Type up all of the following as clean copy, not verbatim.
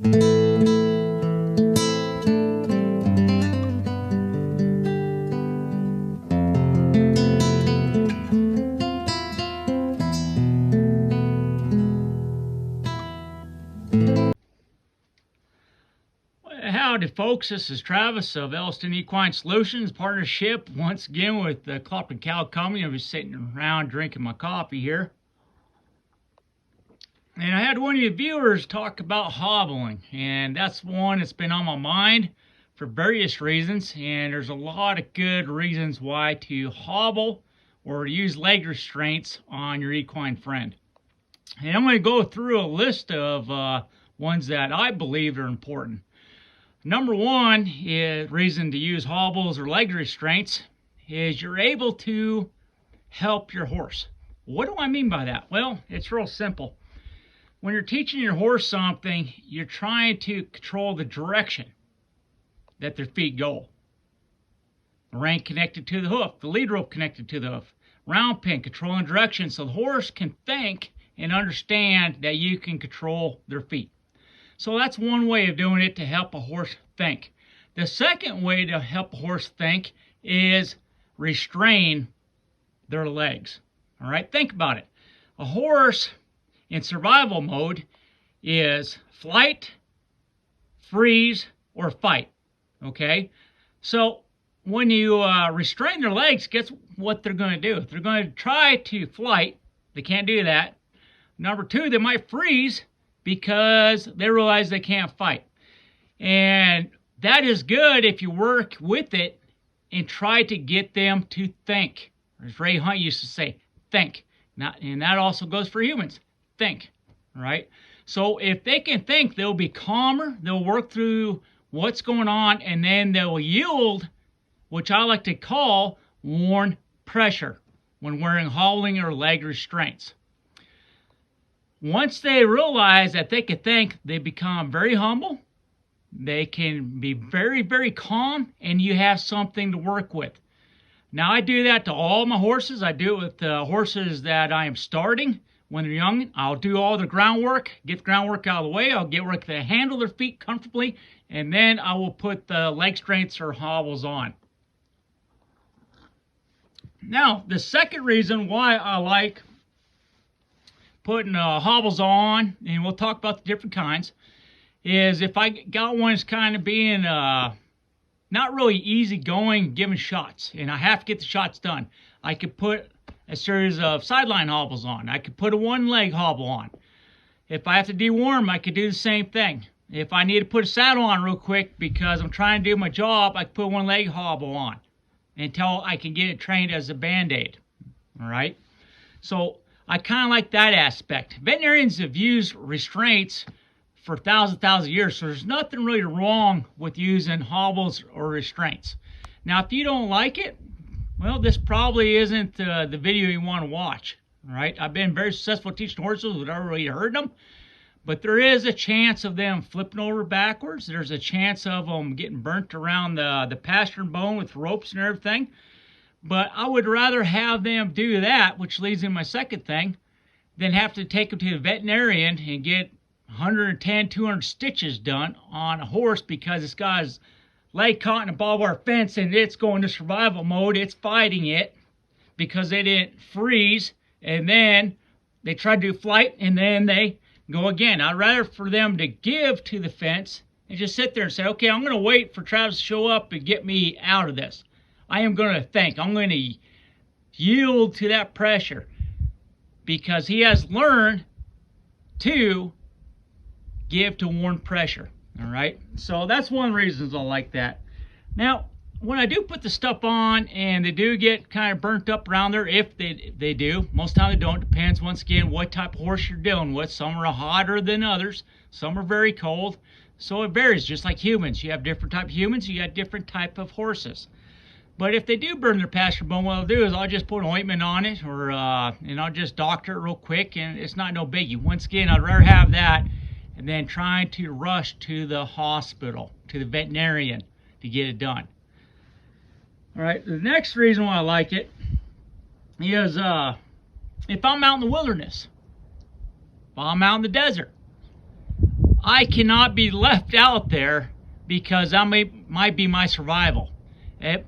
Howdy folks, this is Travis of Elliston Equine Solutions partnership once again with the Clopton Cow Company. I'm just sitting around drinking my coffee here. And I had one of your viewers talk about hobbling, and that's one that's been on my mind for various reasons, and there's a lot of good reasons why to hobble or use leg restraints on your equine friend. And I'm going to go through a list of ones that I believe are important. Number one reason to use hobbles or leg restraints is you're able to help your horse. What do I mean by that? Well, it's real simple. When you're teaching your horse something, you're trying to control the direction that their feet go. The rein connected to the hoof, the lead rope connected to the hoof, round pin controlling direction so the horse can think and understand that you can control their feet. So that's one way of doing it to help a horse think. The second way to help a horse think is restrain their legs. All right, think about it. A horse in survival mode is flight, freeze, or fight. Okay, so when you restrain their legs, guess what they're going to do? They're going to try to flight. They can't do that. Number two, they might freeze because they realize they can't fight. And that is good if you work with it and try to get them to think. As Ray Hunt used to say, think. And that also goes for humans. Think. All right? So if they can think, they'll be calmer, they'll work through what's going on, and then they'll yield, which I like to call worn pressure when wearing hobbling or leg restraints. Once they realize that they can think, they become very humble. They can be very, very calm, and you have something to work with. Now, I do that to all my horses. I do it with the horses that I am starting when they're young. I'll do all the groundwork, get the groundwork out of the way. I'll get where they can handle their feet comfortably, and then I will put the leg restraints or hobbles on. Now, the second reason why I like putting hobbles on, and we'll talk about the different kinds, is if I got one that's kind of being not really easy going, giving shots, and I have to get the shots done, I could put a series of sideline hobbles on. I could put a one-leg hobble on. If I have to deworm, I could do the same thing. If I need to put a saddle on real quick because I'm trying to do my job, I can put one-leg hobble on until I can get it trained as a Band-Aid. All right? So I kind of like that aspect. Veterinarians have used restraints for thousands of years, so there's nothing really wrong with using hobbles or restraints. Now, if you don't like it, well, this probably isn't the video you want to watch. All right, I've been very successful teaching horses without really hurting them, but there is a chance of them flipping over backwards. There's a chance of them getting burnt around the pastern bone with ropes and everything. But I would rather have them do that, which leads in my second thing, than have to take them to the veterinarian and get 110, 200 stitches done on a horse because it's got his leg caught in a barbed wire fence and it's going to survival mode. It's fighting it because they didn't freeze, and then they try to do flight, and then they go again. I'd rather for them to give to the fence and just sit there and say, okay, I'm going to wait for Travis to show up and get me out of this. I am going to think. I'm going to yield to that pressure because he has learned to give to worn pressure. All right. So that's one of the reasons I like that. Now, when I do put the stuff on and they do get kind of burnt up around there, if they do, most of the time they don't. Depends, once again, what type of horse you're dealing with. Some are hotter than others. Some are very cold. So it varies, just like humans. You have different type of humans. You got different type of horses. But if they do burn their pasture bone, what I'll do is I'll just put an ointment on it, or and I'll just doctor it real quick, and it's not no biggie. Once again, I'd rather have that and then trying to rush to the hospital, to the veterinarian to get it done. All right, the next reason why I like it is if I'm out in the wilderness, if I'm out in the desert, I cannot be left out there because that might be my survival.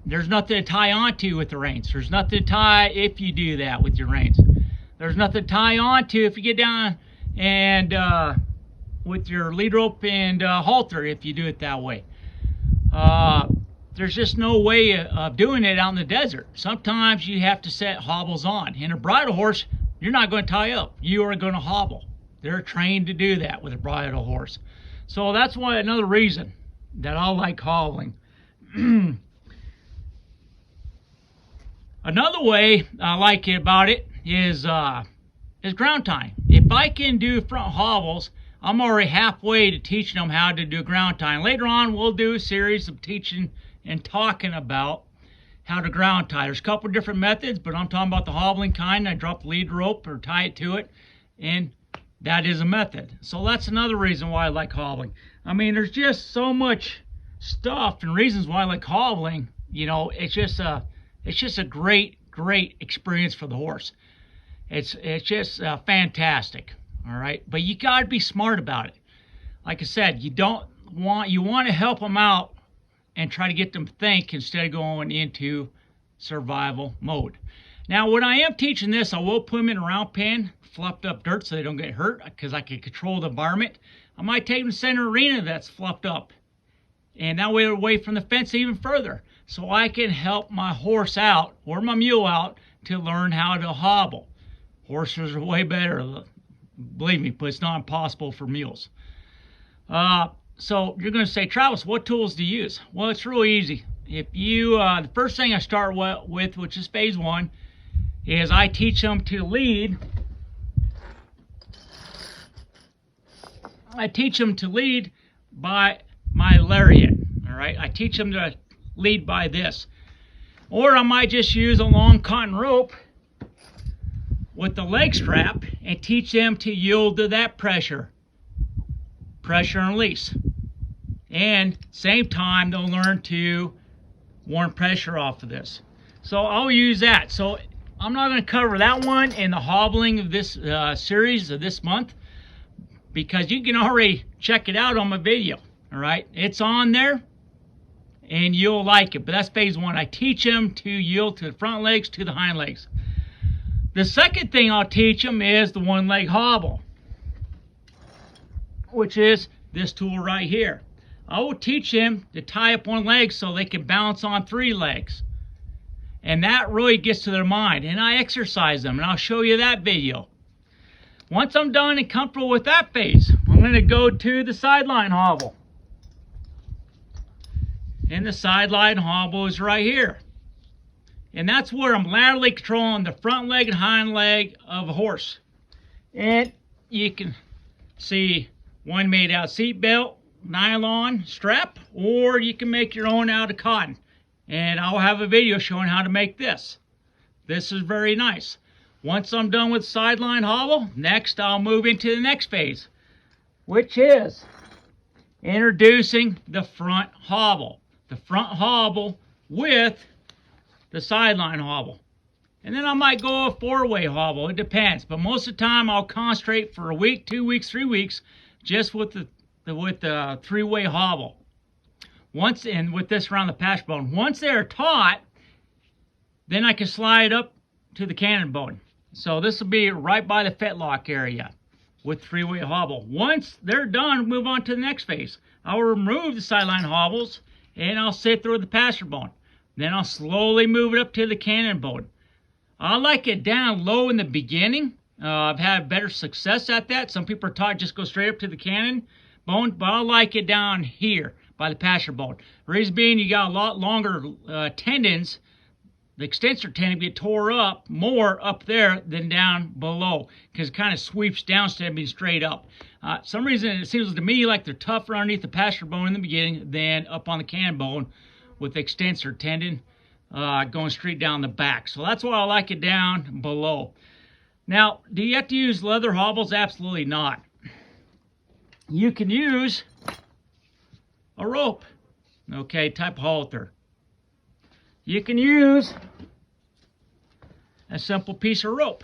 There's nothing to tie onto with the reins. There's nothing to tie if you do that with your reins. There's nothing to tie onto if you get down and with your lead rope and halter if you do it that way. There's just no way of doing it out in the desert. Sometimes you have to set hobbles on. In a bridle horse, you're not going to tie up. You are going to hobble. They're trained to do that with a bridle horse. So that's why another reason that I like hobbling. Another way I like it about it is ground tying. If I can do front hobbles, I'm already halfway to teaching them how to do ground tying. Later on, we'll do a series of teaching and talking about how to ground tie. There's a couple of different methods, but I'm talking about the hobbling kind. I drop the lead rope or tie it to it, and that is a method. So that's another reason why I like hobbling. I mean, there's just so much stuff and reasons why I like hobbling. You know, it's just a great experience for the horse. It's just fantastic. All right, but you got to be smart about it. Like I said, you want to help them out and try to get them to think instead of going into survival mode. Now, when I am teaching this, I will put them in a round pen, fluffed up dirt so they don't get hurt, because I can control the environment. I might take them to center arena that's fluffed up, and that way they're away from the fence even further, so I can help my horse out or my mule out to learn how to hobble. Horses are way better, believe me, but it's not impossible for mules. So you're going to say, Travis, what tools do you use? Well, it's really easy. If you, the first thing I start with, which is phase one, is I teach them to lead. I teach them to lead by my lariat. All right, I teach them to lead by this, or I might just use a long cotton rope with the leg strap and teach them to yield to that pressure and release. And same time, they'll learn to warn pressure off of this. So I'll use that. So I'm not going to cover that one in the hobbling of this series of this month, because you can already check it out on my video. All right, it's on there and you'll like it. But that's phase one. I teach them to yield to the front legs, to the hind legs. The second thing I'll teach them is the one leg hobble, which is this tool right here. I will teach them to tie up one leg so they can balance on three legs. And that really gets to their mind. And I exercise them, and I'll show you that video. Once I'm done and comfortable with that phase, I'm going to go to the sideline hobble. And the sideline hobble is right here. And that's where I'm laterally controlling the front leg and hind leg of a horse. And you can see one made out of seat belt, nylon strap, or you can make your own out of cotton. And I'll have a video showing how to make this. This is very nice. Once I'm done with sideline hobble, next I'll move into the next phase, which is introducing the front hobble. The front hobble with the sideline hobble. And then I might go a four-way hobble. It depends. But most of the time I'll concentrate for a week, 2 weeks, 3 weeks just with the three-way hobble. Once, and with this around the pasture bone. Once they're taught, then I can slide up to the cannon bone. So this will be right by the fetlock area with three-way hobble. Once they're done, move on to the next phase. I'll remove the sideline hobbles and I'll sit through the pasture bone. Then I'll slowly move it up to the cannon bone. I like it down low in the beginning. I've had better success at that. Some people are taught just go straight up to the cannon bone, but I like it down here by the pasture bone. The reason being, you got a lot longer tendons. The extensor tendon get tore up more up there than down below, because it kind of sweeps down instead of being straight up. Some reason it seems to me like they're tougher underneath the pasture bone in the beginning than up on the cannon bone with the extensor tendon going straight down the back. So that's why I like it down below. Now, do you have to use leather hobbles? Absolutely not. You can use a rope, okay, type halter. You can use a simple piece of rope.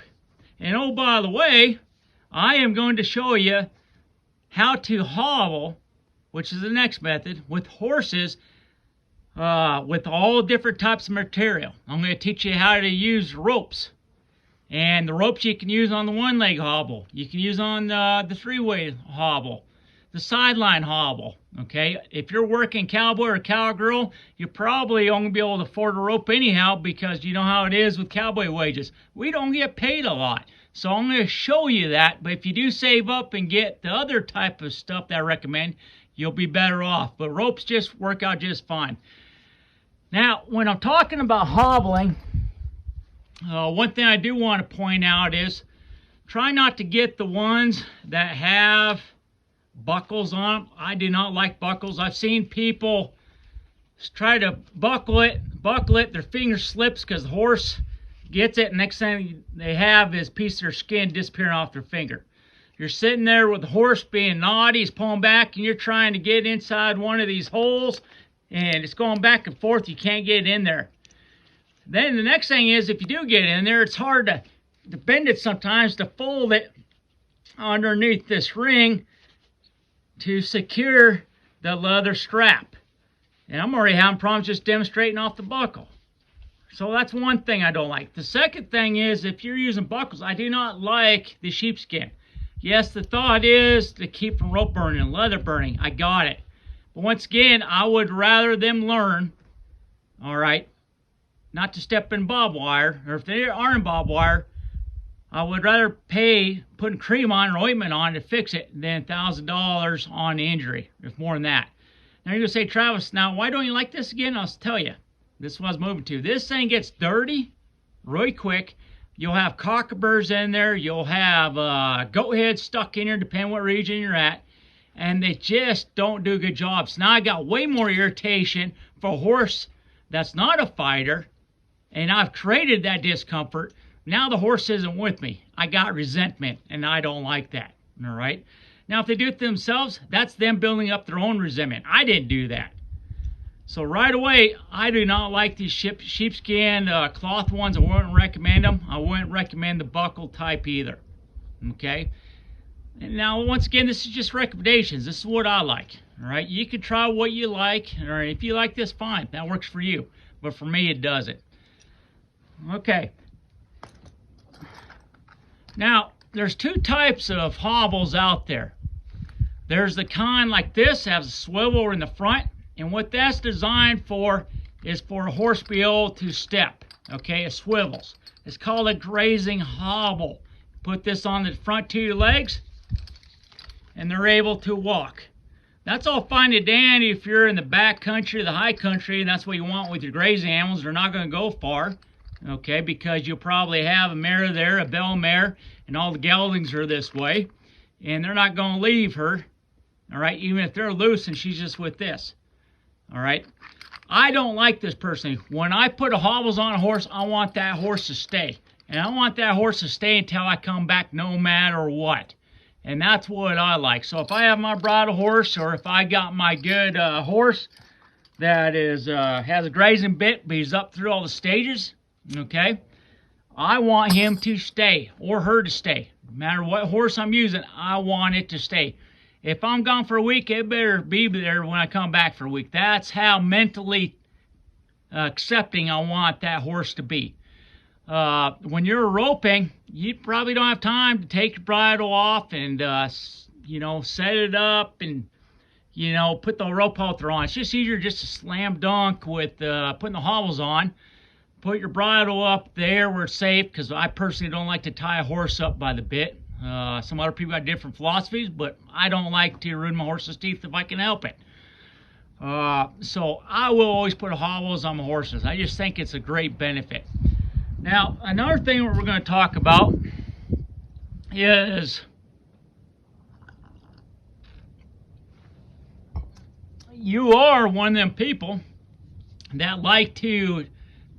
And oh, by the way, I am going to show you how to hobble, which is the next method, with horses with all different types of material. I'm going to teach you how to use ropes. And the ropes you can use on the one-leg hobble. You can use on the three-way hobble, the sideline hobble. Okay, if you're working cowboy or cowgirl, you're probably only be able to afford a rope anyhow, because you know how it is with cowboy wages. We don't get paid a lot. So I'm going to show you that. But if you do save up and get the other type of stuff that I recommend, you'll be better off. But ropes just work out just fine. Now, when I'm talking about hobbling, one thing I do want to point out is try not to get the ones that have buckles on them. I do not like buckles. I've seen people try to buckle it, their finger slips because the horse gets it, and next thing they have is a piece of their skin disappearing off their finger. You're sitting there with the horse being naughty, he's pulling back, and you're trying to get inside one of these holes, and it's going back and forth. You can't get in there. Then the next thing is, if you do get in there, it's hard to bend it sometimes, to fold it underneath this ring to secure the leather strap. And I'm already having problems just demonstrating off the buckle. So that's one thing I don't like. The second thing is, if you're using buckles, I do not like the sheepskin. Yes, the thought is to keep from rope burning and leather burning. I got it. But once again, I would rather them learn, all right, not to step in barbed wire, or if they are in barbed wire, I would rather pay putting cream on or ointment on to fix it than $1,000 on the injury, if more than that. Now you're going to say, Travis, now why don't you like this again? I'll tell you. This is what I was moving to. This thing gets dirty really quick. You'll have cockaburs in there. You'll have goat heads stuck in there, depending what region you're at. And they just don't do good jobs. Now I got way more irritation for a horse that's not a fighter, and I've created that discomfort. Now the horse isn't with me. I got resentment, and I don't like that. All right? Now, if they do it themselves, that's them building up their own resentment. I didn't do that. So right away, I do not like these sheepskin cloth ones. I wouldn't recommend them. I wouldn't recommend the buckle type either. Okay? And now, once again, this is just recommendations. This is what I like. All right? You can try what you like. Or if you like this, fine. That works for you. But for me, it doesn't. Okay. Now, there's two types of hobbles out there. There's the kind like this, has a swivel in the front, and what that's designed for is for a horse to be able to step. Okay, it swivels. It's called a grazing hobble. Put this on the front two legs, and they're able to walk. That's all fine and dandy if you're in the back country, the high country, and that's what you want with your grazing animals. They're not going to go far, okay, because you'll probably have a mare there, a bell mare, and all the geldings are this way, and they're not going to leave her, all right, even if they're loose and she's just with this, all right. I don't like this personally. When I put a hobbles on a horse, I want that horse to stay, and I want that horse to stay until I come back no matter what. And that's what I like. So if I have my bridle horse, or if I got my good horse that is has a grazing bit, but he's up through all the stages, okay, I want him to stay, or her to stay. No matter what horse I'm using, I want it to stay. If I'm gone for a week, it better be there when I come back for a week. That's how mentally accepting I want that horse to be. When you're roping, you probably don't have time to take your bridle off and, set it up and, put the rope halter on. It's just easier just to slam dunk with putting the hobbles on. Put your bridle up there where it's safe, because I personally don't like to tie a horse up by the bit. Some other people got different philosophies, but I don't like to ruin my horse's teeth if I can help it. So I will always put hobbles on my horses. I just think it's a great benefit. Now, another thing we're going to talk about is you are one of them people that like to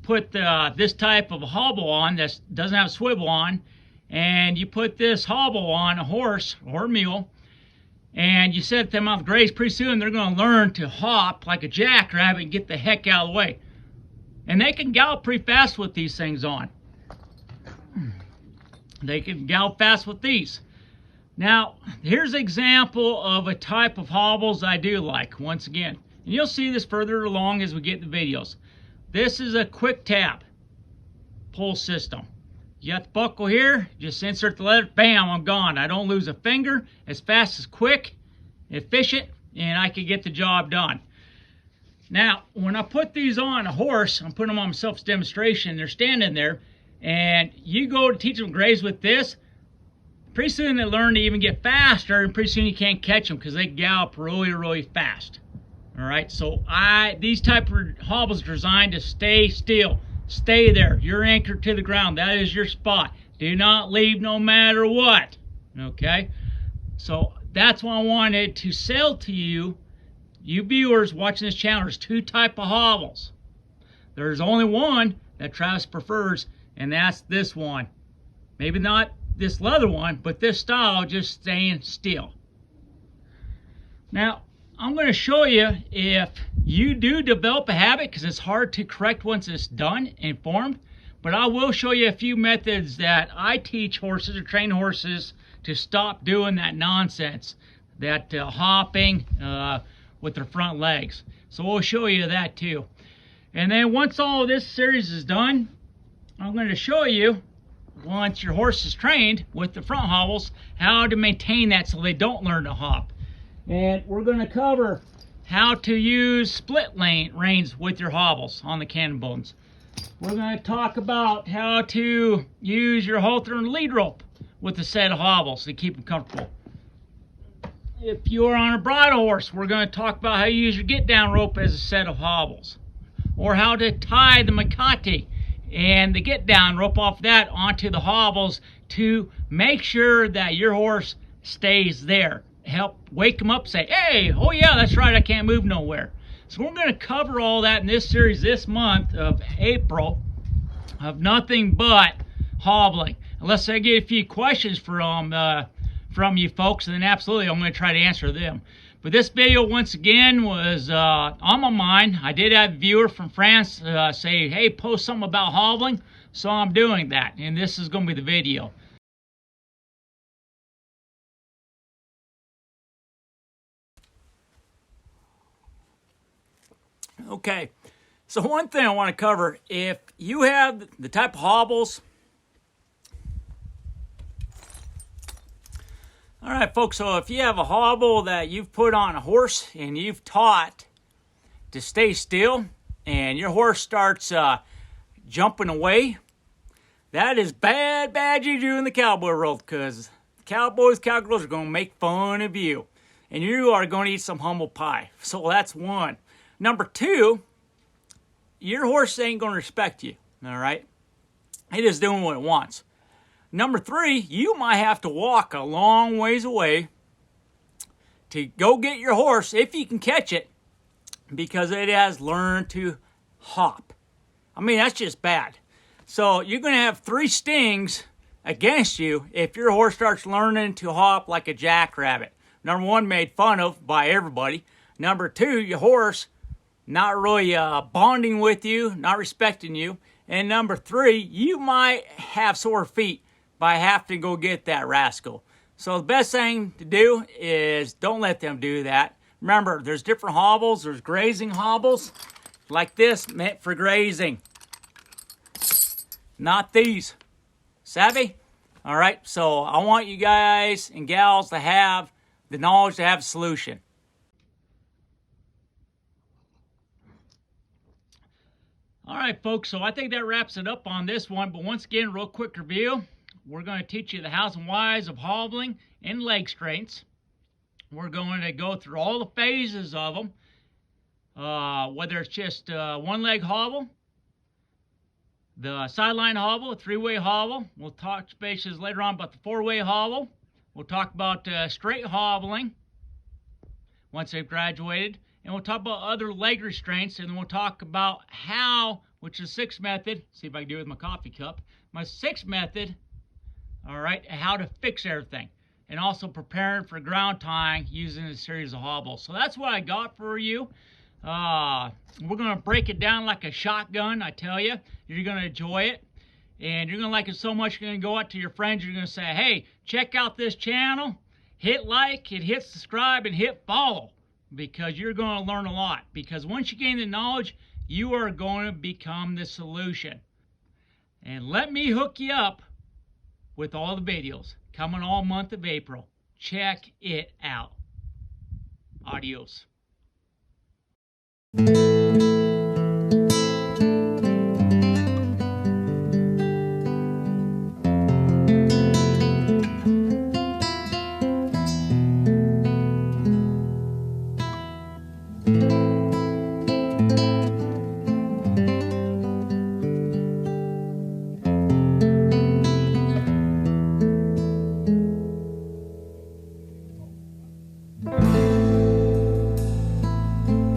put this type of hobble on that doesn't have a swivel on, and you put this hobble on a horse or a mule, and you set them out to graze. Pretty soon they're going to learn to hop like a jackrabbit and get the heck out of the way. And they can gallop pretty fast with these things on. They can gallop fast with these. Now, here's an example of a type of hobbles I do like, once again. And you'll see this further along as we get the videos. This is a quick tap pull system. You got the buckle here, just insert the leather, bam, I'm gone. I don't lose a finger, as fast as quick, efficient, and I can get the job done. Now, when I put these on a horse, I'm putting them on myself as demonstration, they're standing there, and you go to teach them to graze with this, pretty soon they learn to even get faster, and pretty soon you can't catch them because they gallop really, really fast. All right, so these type of hobbles are designed to stay still. Stay there. You're anchored to the ground. That is your spot. Do not leave no matter what. Okay, so that's what I wanted to sell to you, you viewers watching this channel. There's two type of hobbles. There's only one that Travis prefers, and that's this one. Maybe not this leather one, but this style, just staying still. Now, I'm going to show you if you do develop a habit, because it's hard to correct once it's done and formed, but I will show you a few methods that I teach horses or train horses to stop doing that nonsense, that hopping with their front legs. So we'll show you that too. And then once all of this series is done, I'm going to show you, once your horse is trained with the front hobbles, how to maintain that so they don't learn to hop. And we're going to cover how to use split reins with your hobbles on the cannon bones. We're going to talk about how to use your halter and lead rope with a set of hobbles to keep them comfortable. If you're on a bridle horse, we're going to talk about how you use your get down rope as a set of hobbles, or how to tie the Makati and the get down rope off that onto the hobbles to make sure that your horse stays there. Help wake them up, say, hey, oh yeah, that's right, I can't move nowhere. So we're going to cover all that in this series this month of April of nothing but hobbling. Unless I get a few questions from you folks, and then absolutely I'm going to try to answer them. But this video, once again, was on my mind. I did have a viewer from France say, hey, post something about hobbling, so I'm doing that, and this is going to be the video. Okay, so one thing I want to cover, if you have the type of hobbles. All right, folks, so if you have a hobble that you've put on a horse and you've taught to stay still and your horse starts jumping away, that is bad juju in the cowboy world, because cowboys, cowgirls are going to make fun of you and you are going to eat some humble pie. So that's one. Number two, your horse ain't going to respect you, all right? It is doing what it wants. Number three, you might have to walk a long ways away to go get your horse, if you can catch it, because it has learned to hop. I mean, that's just bad. So you're going to have 3 stings against you if your horse starts learning to hop like a jackrabbit. Number one, made fun of by everybody. Number two, your horse not really bonding with you, not respecting you. And number three, you might have sore feet by having to go get that rascal. So the best thing to do is don't let them do that. Remember, there's different hobbles. There's grazing hobbles like this, meant for grazing. Not these. Savvy? All right, so I want you guys and gals to have the knowledge to have a solution. All right, folks, so I think that wraps it up on this one. But once again, real quick review. We're going to teach you the hows and whys of hobbling and leg restraints. We're going to go through all the phases of them, whether it's just one leg hobble, the sideline hobble, a 3-way hobble. We'll talk spaces later on about the 4-way hobble. We'll talk about straight hobbling once they've graduated. And we'll talk about other leg restraints, and then we'll talk about how, which is 6th method, see if I can do it with my coffee cup, my 6th method, all right, how to fix everything, and also preparing for ground tying using a series of hobbles. So that's what I got for you. We're going to break it down like a shotgun, I tell you. You're going to enjoy it, and you're going to like it so much you're going to go out to your friends. You're going to say, hey, check out this channel. hit like and hit subscribe and hit follow, because you're going to learn a lot. Because once you gain the knowledge, you are going to become the solution. And let me hook you up with all the videos coming all month of April. Check it out. Adios.